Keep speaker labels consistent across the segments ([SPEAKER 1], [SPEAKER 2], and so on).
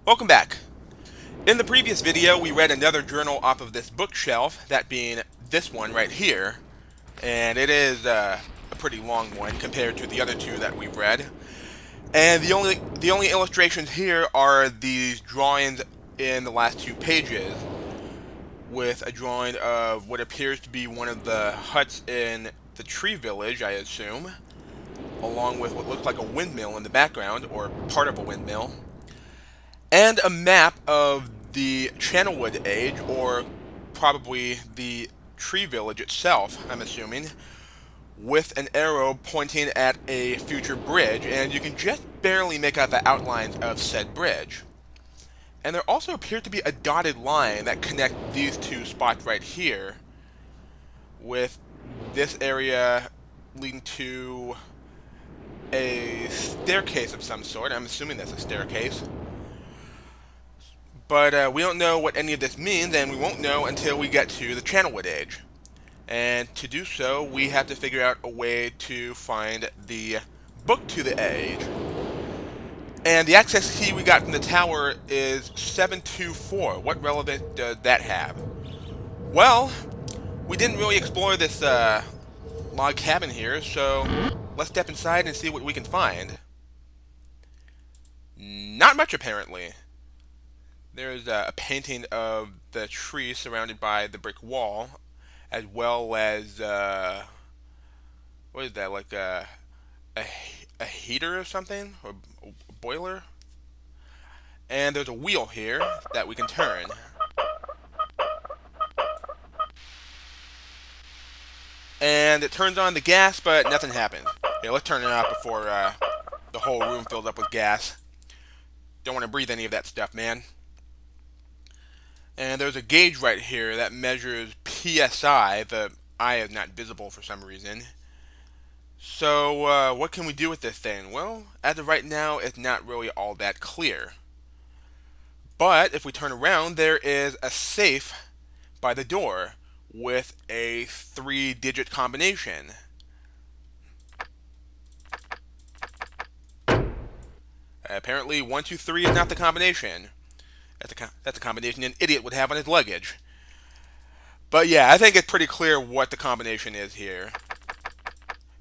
[SPEAKER 1] Welcome back. In the previous video, we read another journal off of this bookshelf, that being this one right here, and it is a pretty long one compared to the other two that we've read. And the only illustrations here are these drawings in the last two pages, with a drawing of what appears to be one of the huts in the tree village, I assume, along with what looks like a windmill in the background, or part of a windmill, and a map of the Channelwood age, or probably the tree village itself, I'm assuming, with an arrow pointing at a future bridge, and you can just barely make out the outlines of said bridge. And there also appears to be a dotted line that connects these two spots right here, with this area leading to a staircase of some sort. I'm assuming that's a staircase. But we don't know what any of this means, and we won't know until we get to the Channelwood age. And to do so, we have to figure out a way to find the book to the age. And the access key we got from the tower is 724. What relevance does that have? Well, we didn't really explore this log cabin here, so let's step inside and see what we can find. Not much, apparently. There's a painting of the tree surrounded by the brick wall, as well as what is that? Like a a heater or something, or a boiler. And there's a wheel here that we can turn. And it turns on the gas, but nothing happens. Okay, let's turn it off before the whole room fills up with gas. Don't want to breathe any of that stuff, man. And there's a gauge right here that measures PSI. The I is not visible for some reason. So, what can we do with this thing? Well, as of right now, it's not really all that clear. But if we turn around, there is a safe by the door with a 3-digit combination. Apparently, 123 is not the combination. That's a combination an idiot would have on his luggage. But yeah, I think it's pretty clear what the combination is here.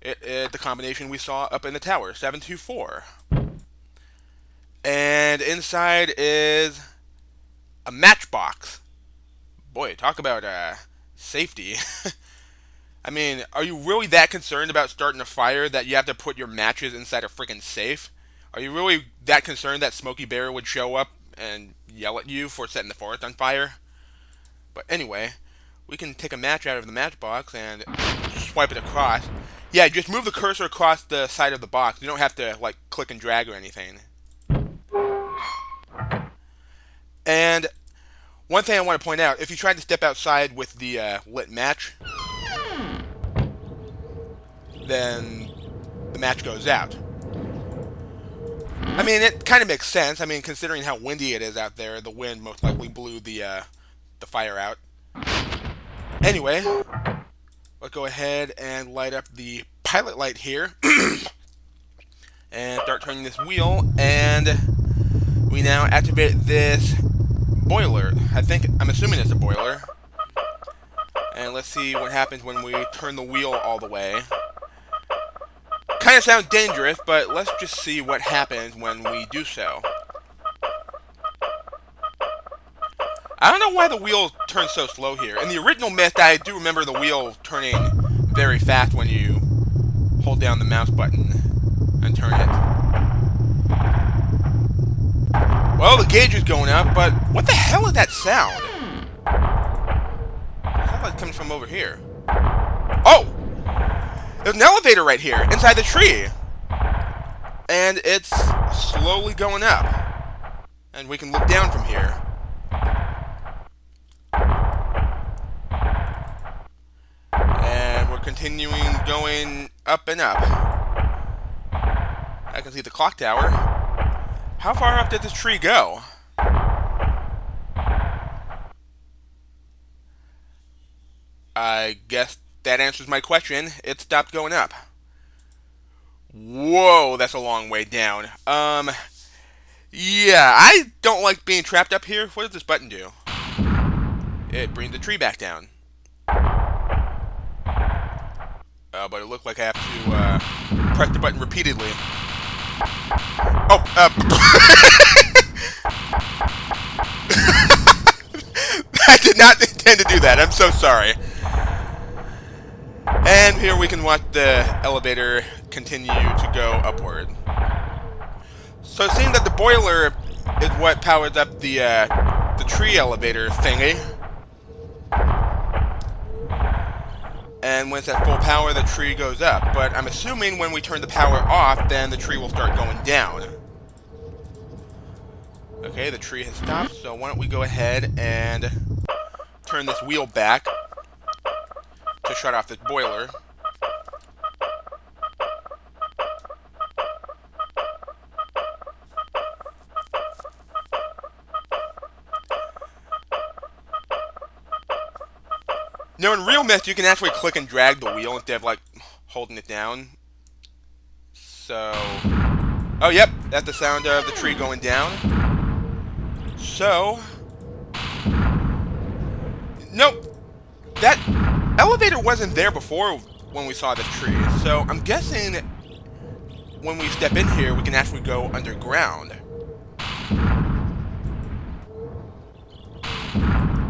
[SPEAKER 1] It is the combination we saw up in the tower, 724. And inside is a matchbox. Boy, talk about safety. I mean, are you really that concerned about starting a fire that you have to put your matches inside a freaking safe? Are you really that concerned that Smokey Bear would show up and yell at you for setting the forest on fire? But anyway, we can take a match out of the matchbox and swipe it across. Yeah, just move the cursor across the side of the box. You don't have to, like, click and drag or anything. And one thing I want to point out, if you try to step outside with the lit match, then the match goes out. I mean, it kind of makes sense. I mean, considering how windy it is out there, the wind most likely blew the fire out. Anyway, let's go ahead and light up the pilot light here and start turning this wheel, and we now activate this boiler. I'm assuming it's a boiler. And let's see what happens when we turn the wheel all the way. Kind of sounds dangerous, but let's just see what happens when we do so. I don't know why the wheel turns so slow here. In the original Myst, I do remember the wheel turning very fast when you hold down the mouse button and turn it. Well, the gauge is going up, but what the hell is that sound? It sounds like it comes from over here. Oh! There's an elevator right here, inside the tree. And it's slowly going up. And we can look down from here. And we're continuing going up and up. I can see the clock tower. How far up did this tree go? I guess that answers my question. It stopped going up. Whoa, that's a long way down. Yeah, I don't like being trapped up here. What does this button do? It brings the tree back down. But it looked like I have to press the button repeatedly. Oh, I did not intend to do that. I'm so sorry. And here we can watch the elevator continue to go upward. So it seems that the boiler is what powers up the tree elevator thingy. And when it's at full power, the tree goes up. But I'm assuming when we turn the power off, then the tree will start going down. Okay, the tree has stopped, so why don't we go ahead and turn this wheel back to shut off this boiler. Now in real Myst, you can actually click and drag the wheel instead of like holding it down. So, oh yep, that's the sound of the tree going down. So, nope, that elevator wasn't there before when we saw the tree. So I'm guessing when we step in here, we can actually go underground.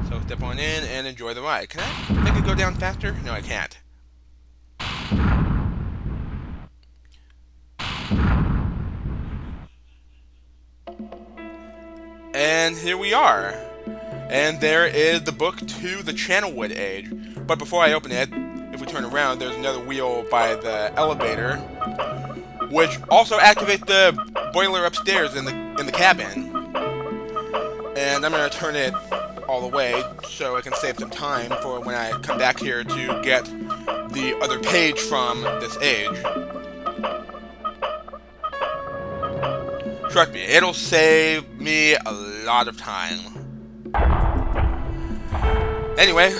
[SPEAKER 1] So step on in and enjoy the ride. Can I make it go down faster? No, I can't. And here we are. And there is the book to the Channelwood Age. But before I open it, if we turn around, there's another wheel by the elevator, which also activates the boiler upstairs in the cabin. And I'm going to turn it all the way so I can save some time for when I come back here to get the other page from this age. Trust me, it'll save me a lot of time. Anyway,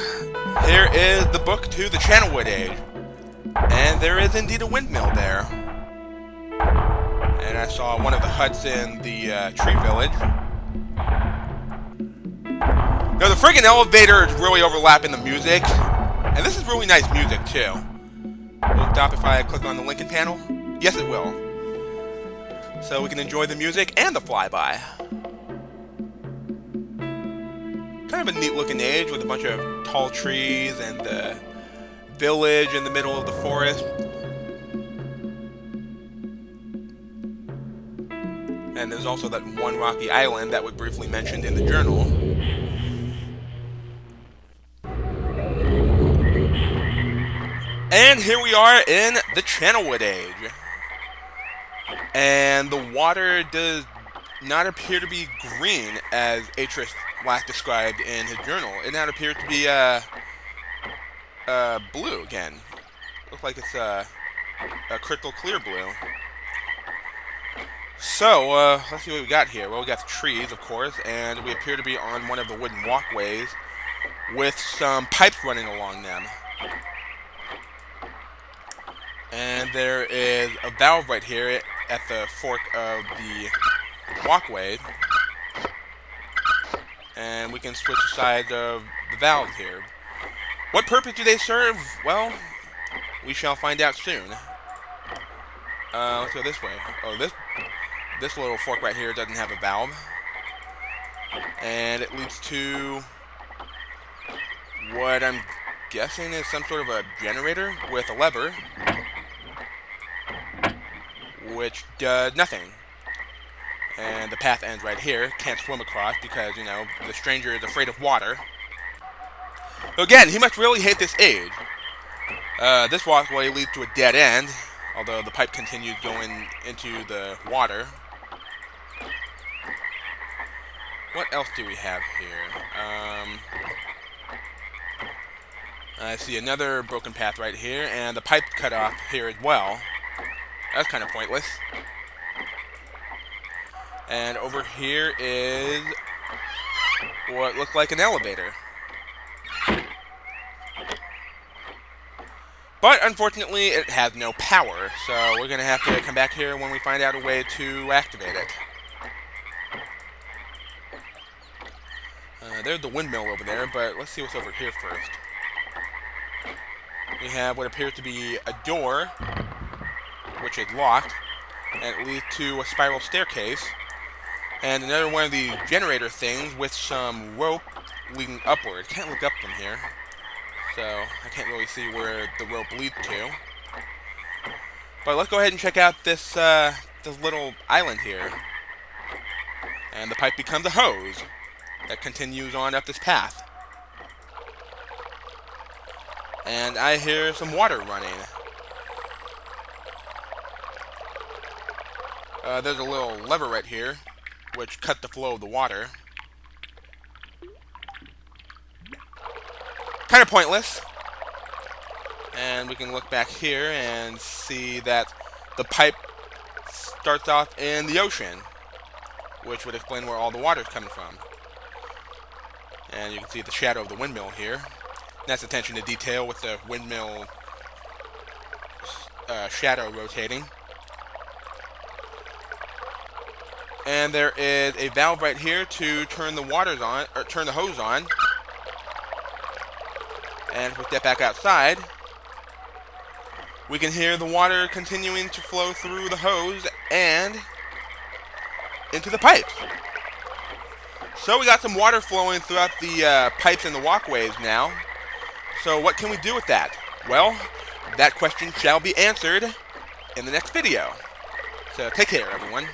[SPEAKER 1] here is the book to the Channelwood Age. And there is indeed a windmill there. And I saw one of the huts in the tree village. Now the friggin' elevator is really overlapping the music. And this is really nice music too. Will it stop if I click on the Lincoln panel? Yes, it will. So we can enjoy the music and the flyby. Kind of a neat looking age with a bunch of tall trees and the village in the middle of the forest. And there's also that one rocky island that was briefly mentioned in the journal. And here we are in the Channelwood Age. And the water does not appear to be green as Atris last described in his journal. It now appears to be blue again. Looks like it's a crystal clear blue. So, let's see what we got here. Well, we got the trees, of course, and we appear to be on one of the wooden walkways with some pipes running along them. And there is a valve right here at the fork of the walkway. And we can switch the sides of the valves here. What purpose do they serve? Well, we shall find out soon. Let's go this way. Oh, this little fork right here doesn't have a valve. And it leads to what I'm guessing is some sort of a generator with a lever, which does nothing. And the path ends right here. Can't swim across because, you know, the stranger is afraid of water. So again, he must really hate this age. This walkway leads to a dead end, although the pipe continues going into the water. What else do we have here? I see another broken path right here, and the pipe cut off here as well. That's kind of pointless. And over here is what looks like an elevator. But unfortunately, it has no power, so we're going to have to come back here when we find out a way to activate it. There's the windmill over there, but let's see what's over here first. We have what appears to be a door, which is locked, and it leads to a spiral staircase. And another one of the generator things with some rope leading upward. Can't look up from here, so I can't really see where the rope leads to. But let's go ahead and check out this little island here. And the pipe becomes a hose that continues on up this path. And I hear some water running. There's a little lever right here, which cut the flow of the water. Kind of pointless. And we can look back here and see that the pipe starts off in the ocean, which would explain where all the water is coming from. And you can see the shadow of the windmill here. That's attention to detail with the windmill shadow rotating. And there is a valve right here to turn the waters on, or turn the hose on. And if we step back outside, we can hear the water continuing to flow through the hose and into the pipes. So we got some water flowing throughout the pipes and the walkways now. So what can we do with that? Well, that question shall be answered in the next video. So take care, everyone.